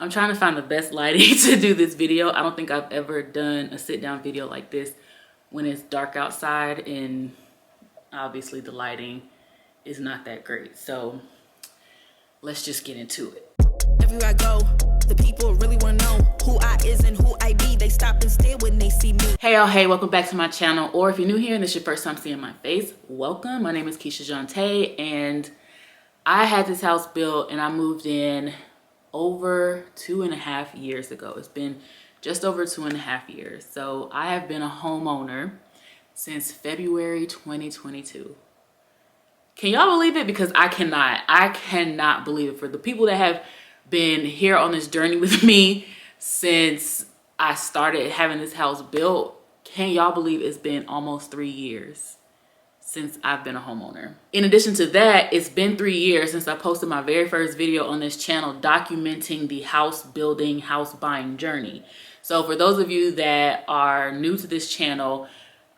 I'm trying to find the best lighting to do this video. I don't think I've ever done a sit down video like this when it's dark outside, and obviously the lighting is not that great. So let's just get into it. Everywhere I go, the people really want to know who I is and who I be. They stop and stare when they see me. Hey y'all, hey, welcome back to my channel. Or if you're new here and this is your first time seeing my face, welcome. My name is Keisha Jonte, and I had this house built and I moved in over 2.5 years ago. It's been just over 2.5 years. So I have been a homeowner since February 2022. Can y'all believe it? Because I cannot believe it. For the people that have been here on this journey with me since I started having this house built, can y'all believe it's been almost 3 years since I've been a homeowner? In addition to that, it's been 3 years since I posted my very first video on this channel documenting the house building, house buying journey. So for those of you that are new to this channel,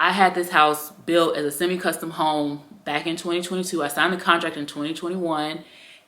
I had this house built as a semi-custom home back in 2022. I signed the contract in 2021,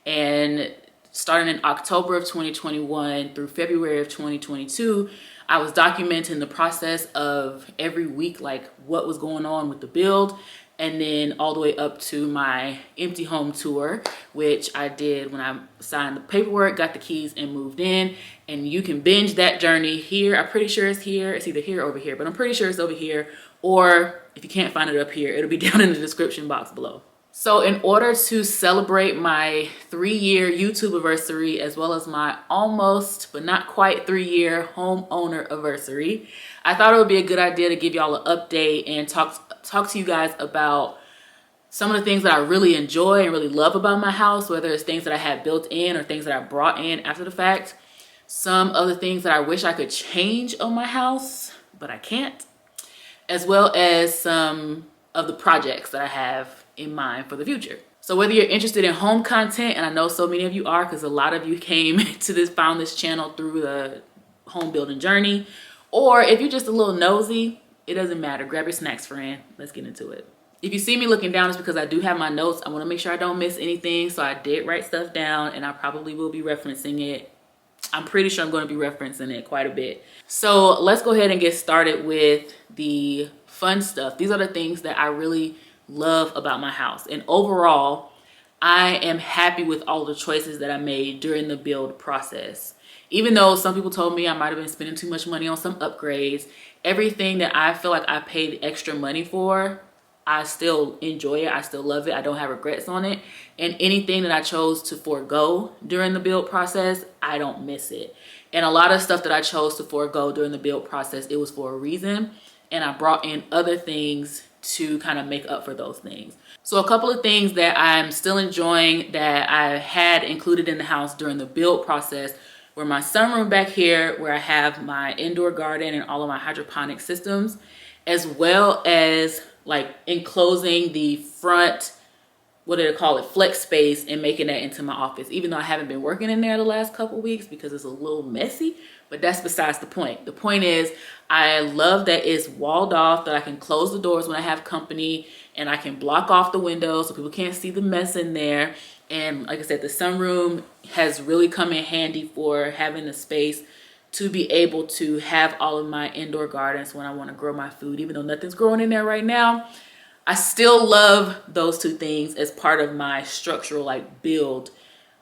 and starting in October of 2021 through February of 2022, I was documenting the process of every week, like what was going on with the build, and then all the way up to my empty home tour, which I did when I signed the paperwork, got the keys, and moved in. And you can binge that journey here. I'm pretty sure it's here. It's either here or over here, but I'm pretty sure it's over here. Or if you can't find it up here, it'll be down in the description box below. So in order to celebrate my 3-year YouTube anniversary, as well as my almost but not quite 3-year homeowner anniversary, I thought it would be a good idea to give y'all an update and talk to you guys about some of the things that I really enjoy and really love about my house, whether it's things that I had built in or things that I brought in after the fact. Some other things that I wish I could change on my house, but I can't, as well as some of the projects that I have in mind for the future. So whether you're interested in home content, and I know so many of you are, because a lot of you found this channel through the home building journey, or if you're just a little nosy, it doesn't matter. Grab your snacks, friend. Let's get into it. If you see me looking down, it's because I do have my notes. I want to make sure I don't miss anything. So I did write stuff down, and I probably will be referencing it. I'm pretty sure I'm going to be referencing it quite a bit. So let's go ahead and get started with the fun stuff. These are the things that I really love about my house. And overall, I am happy with all the choices that I made during the build process. Even though some people told me I might have been spending too much money on some upgrades, everything that I feel like I paid extra money for, I still enjoy it. I still love it. I don't have regrets on it. And anything that I chose to forego during the build process, I don't miss it. And a lot of stuff that I chose to forego during the build process, it was for a reason. And I brought in other things to kind of make up for those things. So a couple of things that I'm still enjoying that I had included in the house during the build process were my sunroom back here, where I have my indoor garden and all of my hydroponic systems, as well as like enclosing the front, what do they call it, flex space, and making that into my office. Even though I haven't been working in there the last couple weeks because it's a little messy, but that's besides the point. The point is, I love that it's walled off, that I can close the doors when I have company, and I can block off the windows so people can't see the mess in there. And like I said, the sunroom has really come in handy for having the space to be able to have all of my indoor gardens when I want to grow my food. Even though nothing's growing in there right now, I still love those two things as part of my structural like build,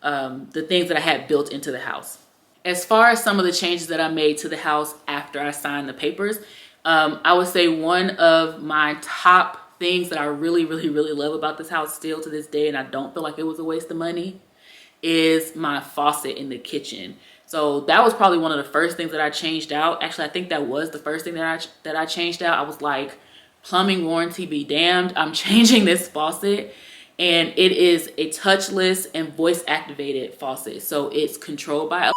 the things that I had built into the house. As far as some of the changes that I made to the house after I signed the papers, I would say one of my top things that I really love about this house still to this day, and I don't feel like it was a waste of money, is my faucet in the kitchen. So that was probably one of the first things that I changed out. Actually, I think that was the first thing that I changed out. I was like, plumbing warranty be damned, I'm changing this faucet. And it is a touchless and voice activated faucet. So it's controlled by a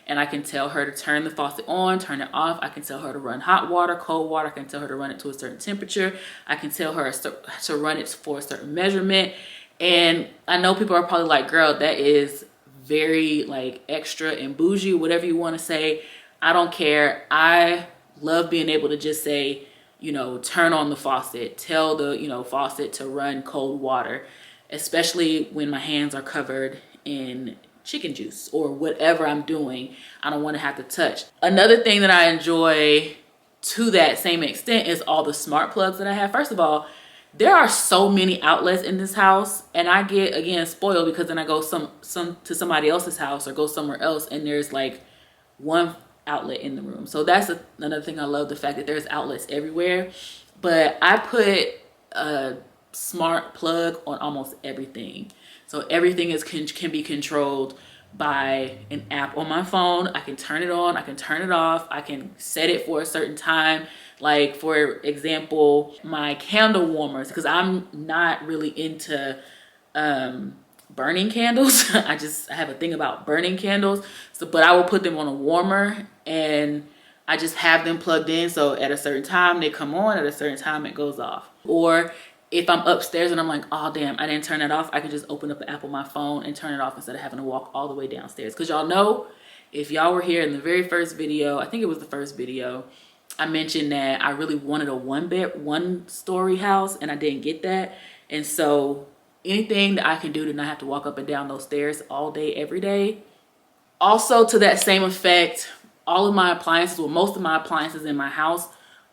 and I can tell her to turn the faucet on, turn it off. I can tell her to run hot water, cold water. I can tell her to run it to a certain temperature. I can tell her to run it for a certain measurement. And I know people are probably like, girl, that is very like extra and bougie, whatever you want to say. I don't care. I love being able to just say, you know, turn on the faucet, tell the, you know, faucet to run cold water, especially when my hands are covered in chicken juice or whatever I'm doing. I don't want to have to touch. Another thing that I enjoy to that same extent is all the smart plugs that I have. First of all, there are so many outlets in this house, and I get, again, spoiled because then I go to somebody else's house or go somewhere else and there's like one outlet in the room. So that's another thing I love, the fact that there's outlets everywhere. But I put a smart plug on almost everything. So everything can be controlled by an app on my phone. I can turn it on, I can turn it off, I can set it for a certain time. Like, for example, my candle warmers, because I'm not really into burning candles. I have a thing about burning candles. So, but I will put them on a warmer and I just have them plugged in. So at a certain time they come on, at a certain time it goes off. Or if I'm upstairs and I'm like, oh damn, I didn't turn it off, I can just open up the app on my phone and turn it off instead of having to walk all the way downstairs. Because y'all know, if y'all were here in the very first video, I think it was the first video, I mentioned that I really wanted a one story house and I didn't get that. And so anything that I can do to not have to walk up and down those stairs all day, every day. Also, to that same effect, all of my appliances, well, most of my appliances in my house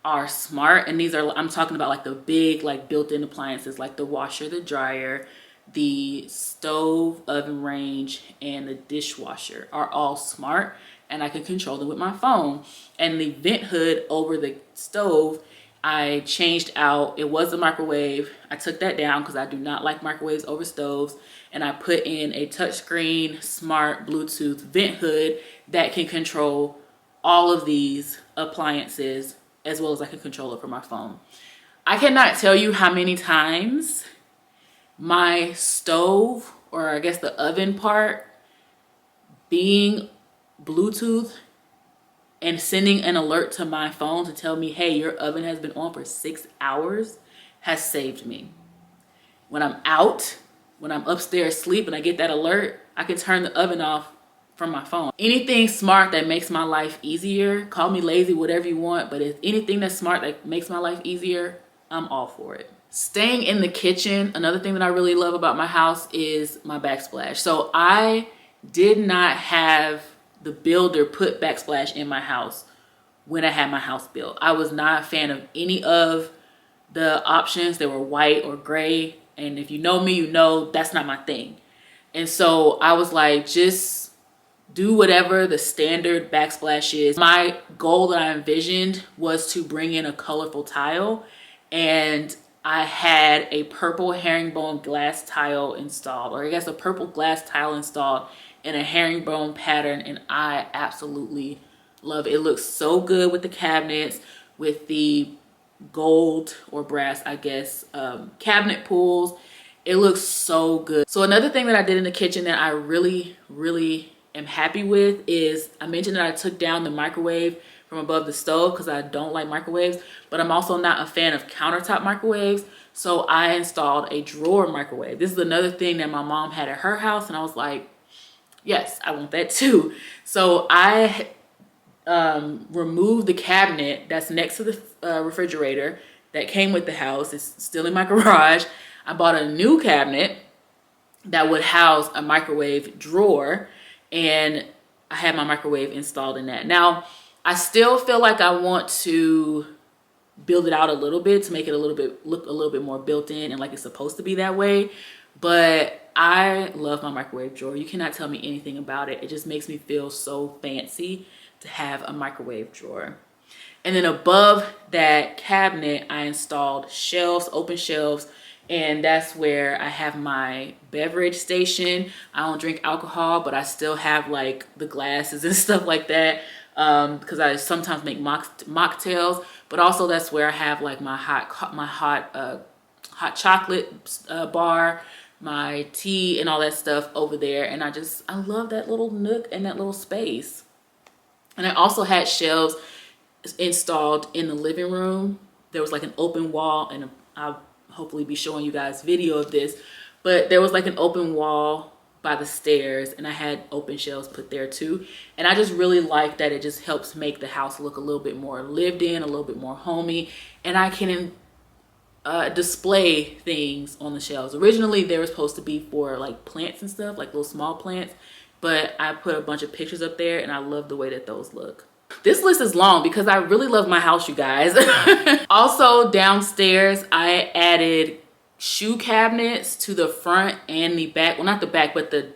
are smart. And these are, I'm talking about like the big, like built-in appliances, like the washer, the dryer, the stove, oven range, and the dishwasher are all smart, and I can control them with my phone. And the vent hood over the stove, I changed out. It was a microwave. I took that down because I do not like microwaves over stoves. And I put in a touchscreen smart Bluetooth vent hood that can control all of these appliances, as well as I can control it from my phone. I cannot tell you how many times my stove, or I guess the oven part, being Bluetooth and sending an alert to my phone to tell me, hey, your oven has been on for 6 hours, has saved me. When I'm out, when I'm upstairs asleep and I get that alert, I can turn the oven off from my phone. Anything smart that makes my life easier, call me lazy, whatever you want, but if anything that's smart that makes my life easier, I'm all for it. Staying in the kitchen, another thing that I really love about my house is my backsplash. So I did not have the builder put backsplash in my house when I had my house built. I was not a fan of any of the options that were white or gray. And if you know me, you know that's not my thing. And so I was like, just do whatever the standard backsplash is. My goal that I envisioned was to bring in a colorful tile, and I had a purple herringbone glass tile installed, or I guess a purple glass tile installed in a herringbone pattern, and I absolutely love it. It looks so good with the cabinets, with the gold or brass, I guess, cabinet pulls. It looks so good. So another thing that I did in the kitchen that I really am happy with is, I mentioned that I took down the microwave from above the stove because I don't like microwaves, but I'm also not a fan of countertop microwaves. So I installed a drawer microwave. This is another thing that my mom had at her house, and I was like, yes, I want that too. So I removed the cabinet that's next to the refrigerator that came with the house. It's still in my garage. I bought a new cabinet that would house a microwave drawer, and I had my microwave installed in that. Now, I still feel like I want to build it out a little bit to make it look a little bit more built in and like it's supposed to be that way. But I love my microwave drawer. You cannot tell me anything about it. It just makes me feel so fancy to have a microwave drawer. And then above that cabinet, I installed shelves, open shelves, and that's where I have my beverage station. I don't drink alcohol, but I still have like the glasses and stuff like that, because I sometimes make mocktails. But also that's where I have like my hot chocolate bar, my tea, and all that stuff over there. And I love that little nook and that little space. And I also had shelves installed in the living room. There was like an open wall, and I'll hopefully be showing you guys video of this, but there was like an open wall by the stairs, and I had open shelves put there too. And I just really like that. It just helps make the house look a little bit more lived in, a little bit more homey, and I can display things on the shelves. Originally they were supposed to be for like plants and stuff, like little small plants, but I put a bunch of pictures up there and I love the way that those look. This list is long because I really love my house, you guys. Also downstairs, I added shoe cabinets to the front and the back. Well, not the back, but the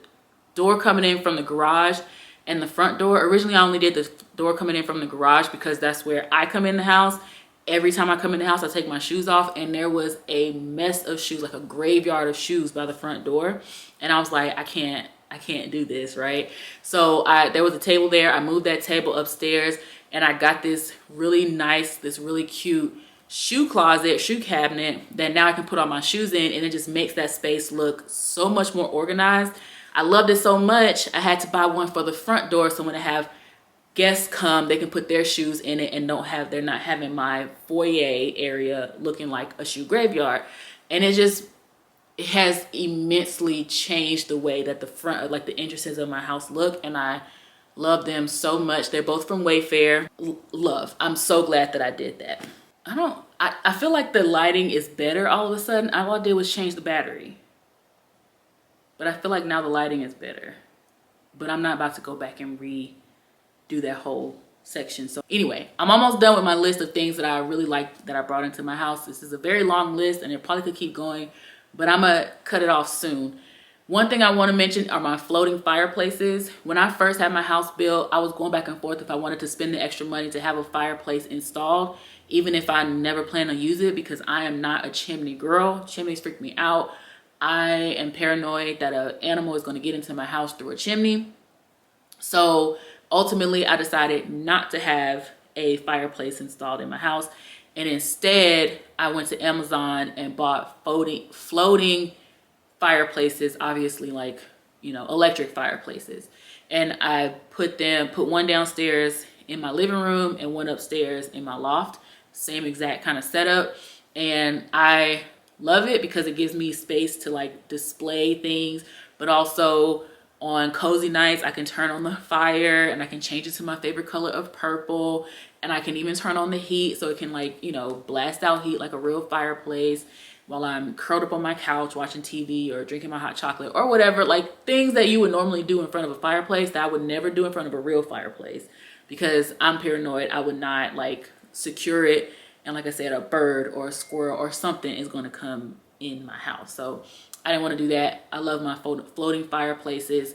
door coming in from the garage and the front door. Originally, I only did the door coming in from the garage because that's where I come in the house. Every time I come in the house, I take my shoes off, and there was a mess of shoes, like a graveyard of shoes by the front door. And I was like, I can't do this, right? So there was a table there. I moved that table upstairs, and I got this really nice, this really cute shoe closet, shoe cabinet that now I can put all my shoes in, and it just makes that space look so much more organized. I loved it so much, I had to buy one for the front door, so when I have guests come, they can put their shoes in it and they're not having my foyer area looking like a shoe graveyard. And it has immensely changed the way that the front, like the entrances of my house look, and I love them so much. They're both from Wayfair. Love. I'm so glad that I did that. I feel like the lighting is better all of a sudden. All I did was change the battery. But I feel like now the lighting is better. But I'm not about to go back and redo that whole section. So anyway, I'm almost done with my list of things that I really like that I brought into my house. This is a very long list and it probably could keep going, but I'm gonna cut it off soon. One thing I want to mention are my floating fireplaces. When I first had my house built, I was going back and forth if I wanted to spend the extra money to have a fireplace installed, even if I never plan to use it, because I am not a chimney girl. Chimneys freak me out. I am paranoid that an animal is going to get into my house through a chimney. So ultimately, I decided not to have a fireplace installed in my house. And instead, I went to Amazon and bought floating fireplaces, obviously like, you know, electric fireplaces. And I put one downstairs in my living room and one upstairs in my loft. Same exact kind of setup. And I love it because it gives me space to like display things, but also on cozy nights, I can turn on the fire and I can change it to my favorite color of purple. And I can even turn on the heat so it can, like, you know, blast out heat like a real fireplace while I'm curled up on my couch watching TV or drinking my hot chocolate or whatever. Like things that you would normally do in front of a fireplace that I would never do in front of a real fireplace because I'm paranoid. I would not like secure it. And like I said, a bird or a squirrel or something is going to come in my house. So I didn't want to do that. I love my floating fireplaces.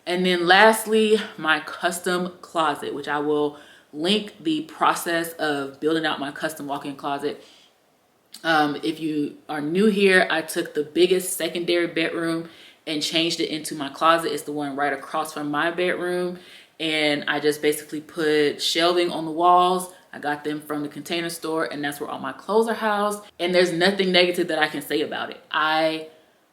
And then lastly, my custom closet, which I will link the process of building out my custom walk-in closet. If you are new here, I took the biggest secondary bedroom and changed it into my closet. It's the one right across from my bedroom. And I just basically put shelving on the walls. I got them from the Container Store, and that's where all my clothes are housed. And there's nothing negative that I can say about it. I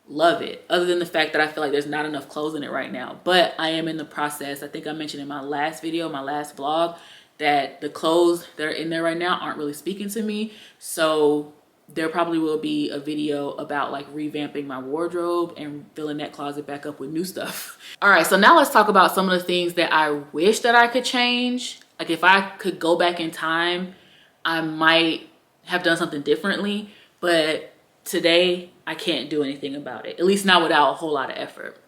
love it, other than the fact that I feel like there's not enough clothes in it right now. But I am in the process. I think I mentioned in my last video, my last vlog, that the clothes that are in there right now aren't really speaking to me. So there probably will be a video about like revamping my wardrobe and filling that closet back up with new stuff. All right, so now let's talk about some of the things that I wish that I could change. Like if I could go back in time, I might have done something differently, but today I can't do anything about it, at least not without a whole lot of effort.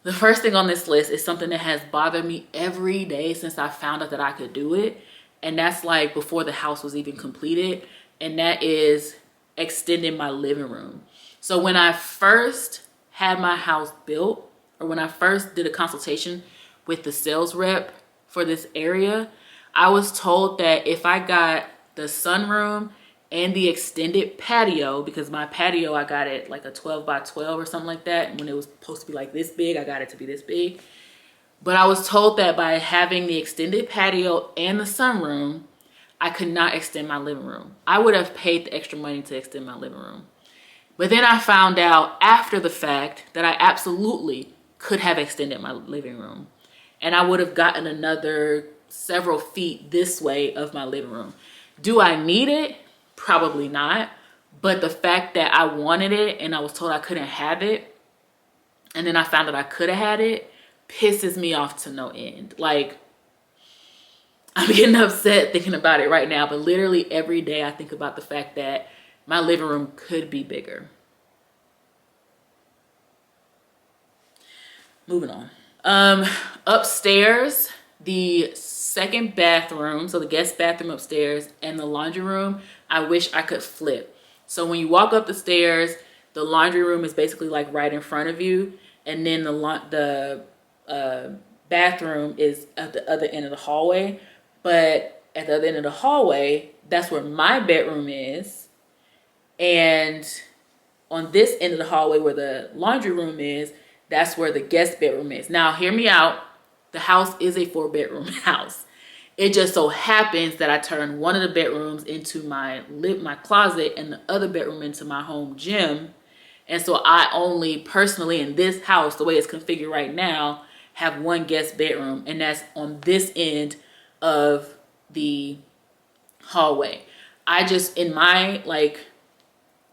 The first thing on this list is something that has bothered me every day since I found out that I could do it. And that's like before the house was even completed. And that is extending my living room. So when I first had my house built, or when I first did a consultation with the sales rep for this area, I was told that if I got the sunroom and the extended patio, because my patio, I got it like a 12 by 12 or something like that. And when it was supposed to be like this big, I got it to be this big. But I was told that by having the extended patio and the sunroom, I could not extend my living room. I would have paid the extra money to extend my living room. But then I found out after the fact that I absolutely could have extended my living room. And I would have gotten another several feet this way of my living room. Do I need it? Probably not. But the fact that I wanted it and I was told I couldn't have it, and then I found out I could have had it, pisses me off to no end. Like, I'm getting upset thinking about it right now, but literally every day I think about the fact that my living room could be bigger. Moving on. Upstairs, the second bathroom, so the guest bathroom upstairs and the laundry room, I wish I could flip. So when you walk up the stairs, the laundry room is basically like right in front of you, and then the bathroom is at the other end of the hallway. But at the other end of the hallway, that's where my bedroom is, and on this end of the hallway where the laundry room is, that's where the guest bedroom is. Now, hear me out. The house is a 4-bedroom house. It just so happens that I turned one of the bedrooms into my closet and the other bedroom into my home gym. And so I only personally in this house, the way it's configured right now, have one guest bedroom, and that's on this end of the hallway. I just, in my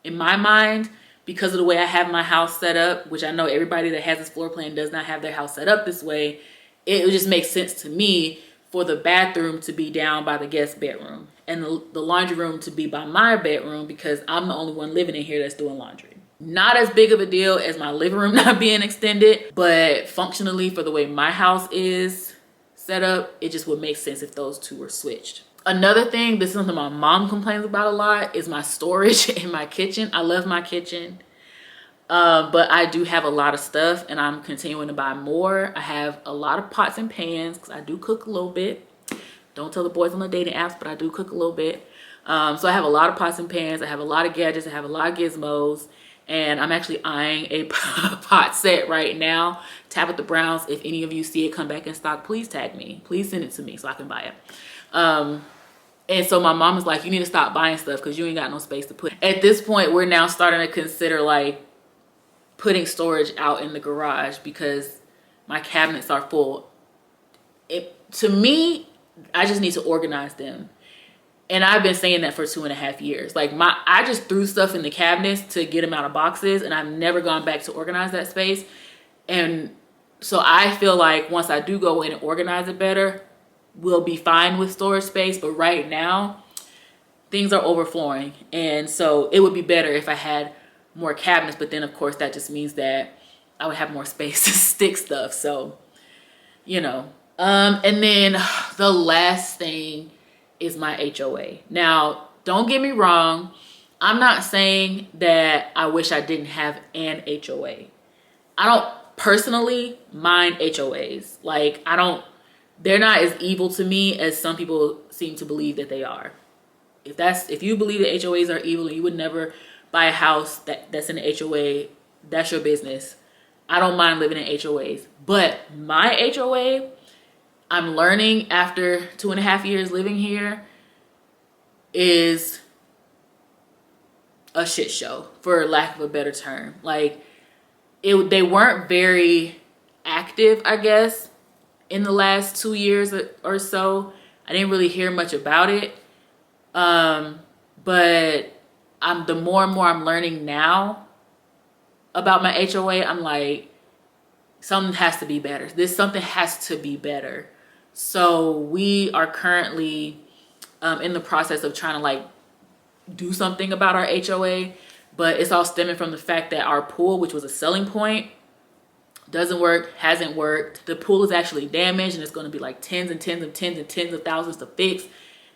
mind, because of the way I have my house set up, which I know everybody that has this floor plan does not have their house set up this way, it just makes sense to me for the bathroom to be down by the guest bedroom and the laundry room to be by my bedroom, because I'm the only one living in here that's doing laundry. Not as big of a deal as my living room not being extended, but functionally for the way my house is set up, it just would make sense if those two were switched. Another thing, this is something my mom complains about a lot, is my storage in my kitchen. I love my kitchen, but I do have a lot of stuff and I'm continuing to buy more. I have a lot of pots and pans because I do cook a little bit. Don't tell the boys on the dating apps, but I do cook a little bit. So I have a lot of pots and pans. I have a lot of gadgets. I have a lot of gizmos. And I'm actually eyeing a pot set right now. Tabitha Browns, if any of you see it come back in stock, please tag me. Please send it to me so I can buy it. And so my mom is like, you need to stop buying stuff because you ain't got no space to put. At this point, we're now starting to consider like putting storage out in the garage because my cabinets are full. To me, I just need to organize them. And I've been saying that for 2.5 years. Like I just threw stuff in the cabinets to get them out of boxes, and I've never gone back to organize that space. And so I feel like once I do go in and organize it better, we'll be fine with storage space. But right now, things are overflowing. And so it would be better if I had more cabinets. But then, of course, that just means that I would have more space to stick stuff. So, you know. And then the last thing is my HOA. Now, don't get me wrong. I'm not saying that I wish I didn't have an HOA. I don't personally mind HOAs. Like, they're not as evil to me as some people seem to believe that they are. If you believe that HOAs are evil and you would never buy a house that's in an HOA, that's your business. I don't mind living in HOAs. But my HOA, I'm learning after 2.5 years living here, is a shit show, for lack of a better term. Like, they weren't very active, I guess, in the last 2 years or so. I didn't really hear much about it. But the more and more I'm learning now about my HOA, I'm like, something has to be better. Something has to be better. So we are currently in the process of trying to like do something about our HOA, but it's all stemming from the fact that our pool, which was a selling point, doesn't work, hasn't worked. The pool is actually damaged, and it's going to be like tens and tens of thousands to fix,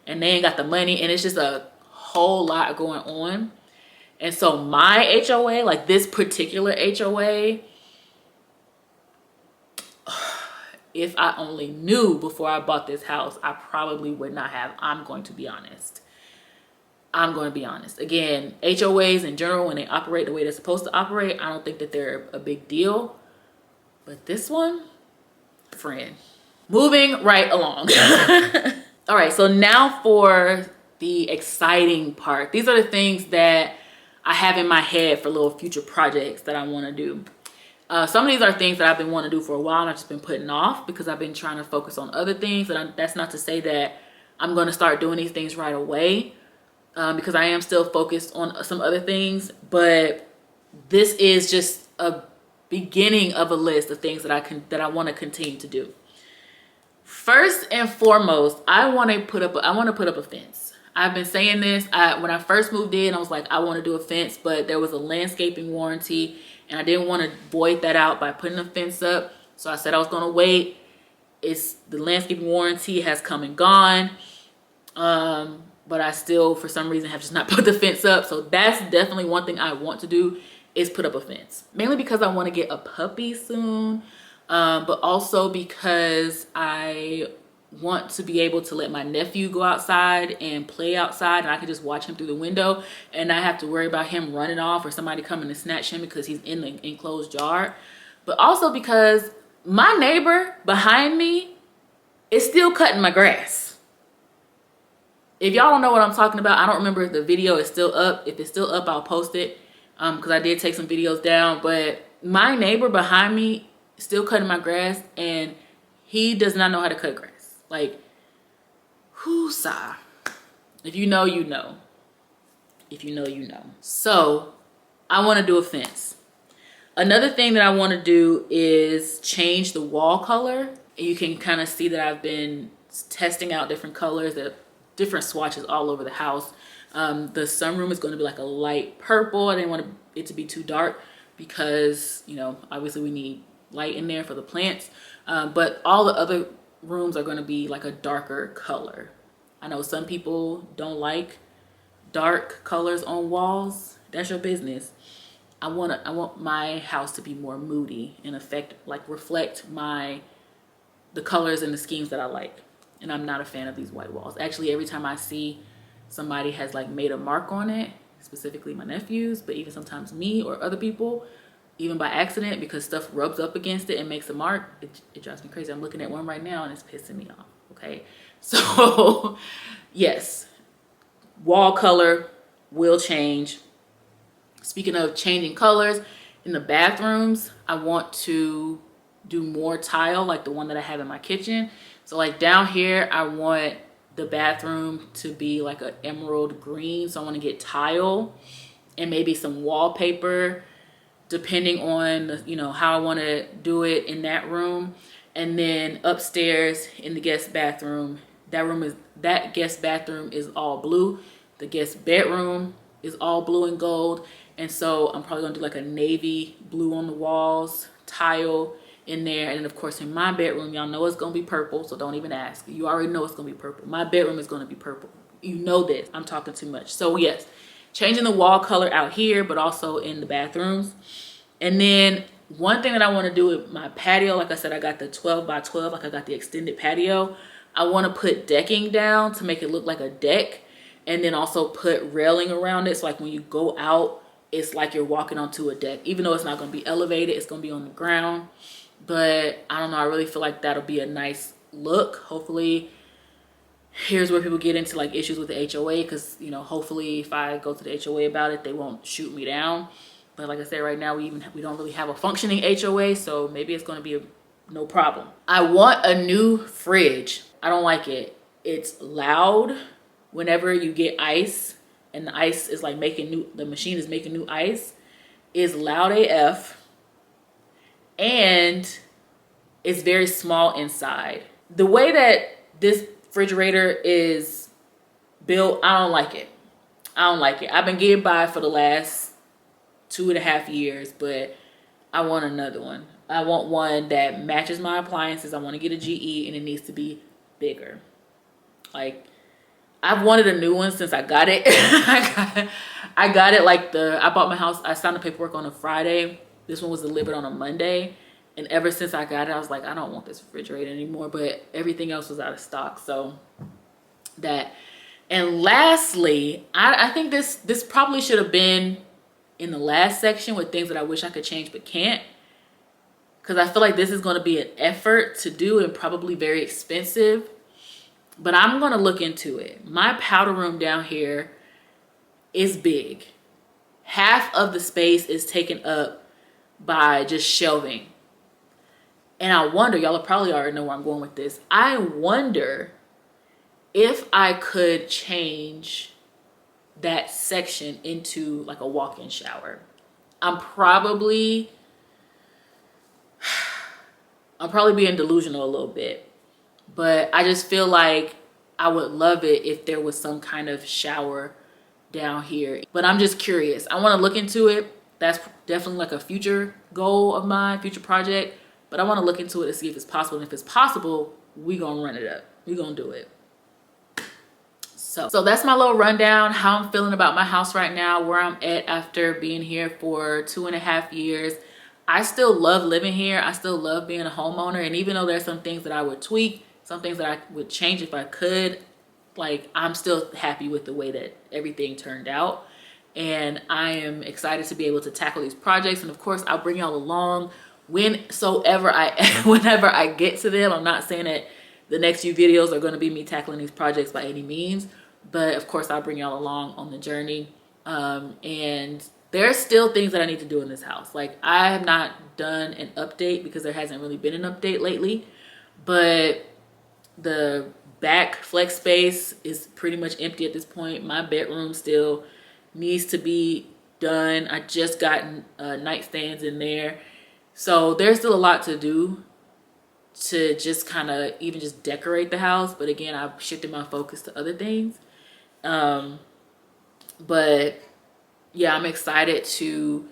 and they ain't got the money, and it's just a whole lot going on. And so my HOA, like this particular HOA, if I only knew before I bought this house, I probably would not have. I'm going to be honest. Again, HOAs in general, when they operate the way they're supposed to operate, I don't think that they're a big deal. But this one, friend. Moving right along. All right, so now for the exciting part. These are the things that I have in my head for little future projects that I want to do. Some of these are things that I've been wanting to do for a while, and I've just been putting off because I've been trying to focus on other things. And that's not to say that I'm going to start doing these things right away, because I am still focused on some other things. But this is just a beginning of a list of things that I want to continue to do. First and foremost, I want to put up a fence. I've been saying this. When I first moved in, I was like, I want to do a fence, but there was a landscaping warranty, and I didn't want to void that out by putting a fence up. So I said I was gonna wait. The landscaping warranty has come and gone. But I still, for some reason, have just not put the fence up. So that's definitely one thing I want to do, is put up a fence. Mainly because I want to get a puppy soon. But also because I want to be able to let my nephew go outside and play outside, and I can just watch him through the window and not have to worry about him running off or somebody coming to snatch him because he's in the enclosed yard. But also because my neighbor behind me is still cutting my grass. If y'all don't know what I'm talking about, I don't remember if the video is still up. If it's still up, I'll post it, because I did take some videos down. But my neighbor behind me is still cutting my grass, and he does not know how to cut grass. Like, whoo-sa. If you know, you know. If you know, you know. So I want to do a fence. Another thing that I want to do is change the wall color. You can kind of see that I've been testing out different colors, different swatches all over the house. The sunroom is going to be like a light purple. I didn't want it to be too dark because, you know, obviously we need light in there for the plants. But all the other rooms are going to be like a darker color. I know some people don't like dark colors on walls. That's your business. I want my house to be more moody and reflect the colors and the schemes that I like. And I'm not a fan of these white walls. Actually, every time I see somebody has like made a mark on it, specifically my nephews, but even sometimes me or other people, even by accident, because stuff rubs up against it and makes a mark, it drives me crazy. I'm looking at one right now and it's pissing me off. Okay, so yes, wall color will change. Speaking of changing colors, in the bathrooms, I want to do more tile, like the one that I have in my kitchen. So like down here, I want the bathroom to be like an emerald green. So I want to get tile and maybe some wallpaper, depending on, you know, how I want to do it in that room. And then upstairs in the guest bathroom, that guest bathroom is all blue. The guest bedroom is all blue and gold. And so I'm probably gonna do like a navy blue on the walls, tile in there. And then of course in my bedroom, y'all know it's gonna be purple, so don't even ask. You already know it's gonna be purple. My bedroom is gonna be purple. You know this, I'm talking too much. So yes, changing the wall color out here, but also in the bathrooms. And then one thing that I wanna do with my patio, like I said, I got the 12 by 12, like I got the extended patio. I wanna put decking down to make it look like a deck, and then also put railing around it. So like when you go out, it's like you're walking onto a deck. Even though it's not gonna be elevated, it's gonna be on the ground. But I don't know, I really feel like that'll be a nice look. Hopefully, here's where people get into like issues with the HOA, because, you know, hopefully if I go to the HOA about it, they won't shoot me down. But like I said, right now we don't really have a functioning HOA, so maybe it's gonna be no problem. I want a new fridge. I don't like it. It's loud whenever you get ice, and the ice is like the machine is making new ice. It's loud AF, and it's very small inside. The way that this refrigerator is built, I don't like it. I don't like it. I've been getting by for the last 2.5 years, but I want another one. I want one that matches my appliances. I want to get a GE, and it needs to be bigger. Like, I've wanted a new one since I got it. I got it like I bought my house, I signed the paperwork on a Friday. This one was delivered on a Monday. And ever since I got it, I was like, I don't want this refrigerator anymore. But everything else was out of stock. So that. And lastly, I think this probably should have been in the last section with things that I wish I could change but can't. Because I feel like this is going to be an effort to do and probably very expensive. But I'm going to look into it. My powder room down here is big. Half of the space is taken up by just shelving. And I wonder, y'all probably already know where I'm going with this. I wonder if I could change that section into like a walk-in shower. I'm probably being delusional a little bit. But I just feel like I would love it if there was some kind of shower down here. But I'm just curious. I want to look into it. That's definitely like a future goal of mine, future project. but I want to look into it to see if it's possible. And if it's possible, we gonna run it up. We gonna do it. So that's my little rundown, how I'm feeling about my house right now, where I'm at after being here for 2.5 years. I still love living here. I still love being a homeowner. And even though there's some things that I would tweak, some things that I would change if I could, like, I'm still happy with the way that everything turned out. And I am excited to be able to tackle these projects. And of course, I'll bring y'all along whenever I get to them. I'm not saying that the next few videos are going to be me tackling these projects by any means, but of course I'll bring y'all along on the journey. And there's still things that I need to do in this house. Like, I have not done an update because there hasn't really been an update lately, but the back flex space is pretty much empty at this point. My bedroom still needs to be done. I just got nightstands in there. So there's still a lot to do to just kind of even just decorate the house. But again, I've shifted my focus to other things. But yeah, I'm excited to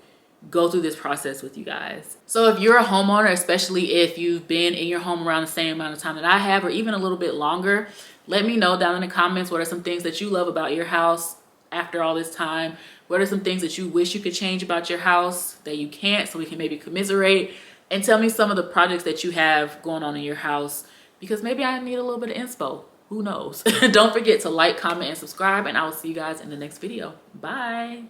go through this process with you guys. So if you're a homeowner, especially if you've been in your home around the same amount of time that I have, or even a little bit longer, let me know down in the comments what are some things that you love about your house after all this time. What are some things that you wish you could change about your house that you can't, so we can maybe commiserate, and tell me some of the projects that you have going on in your house, because maybe I need a little bit of inspo. Who knows? Don't forget to like, comment, and subscribe, and I will see you guys in the next video. Bye.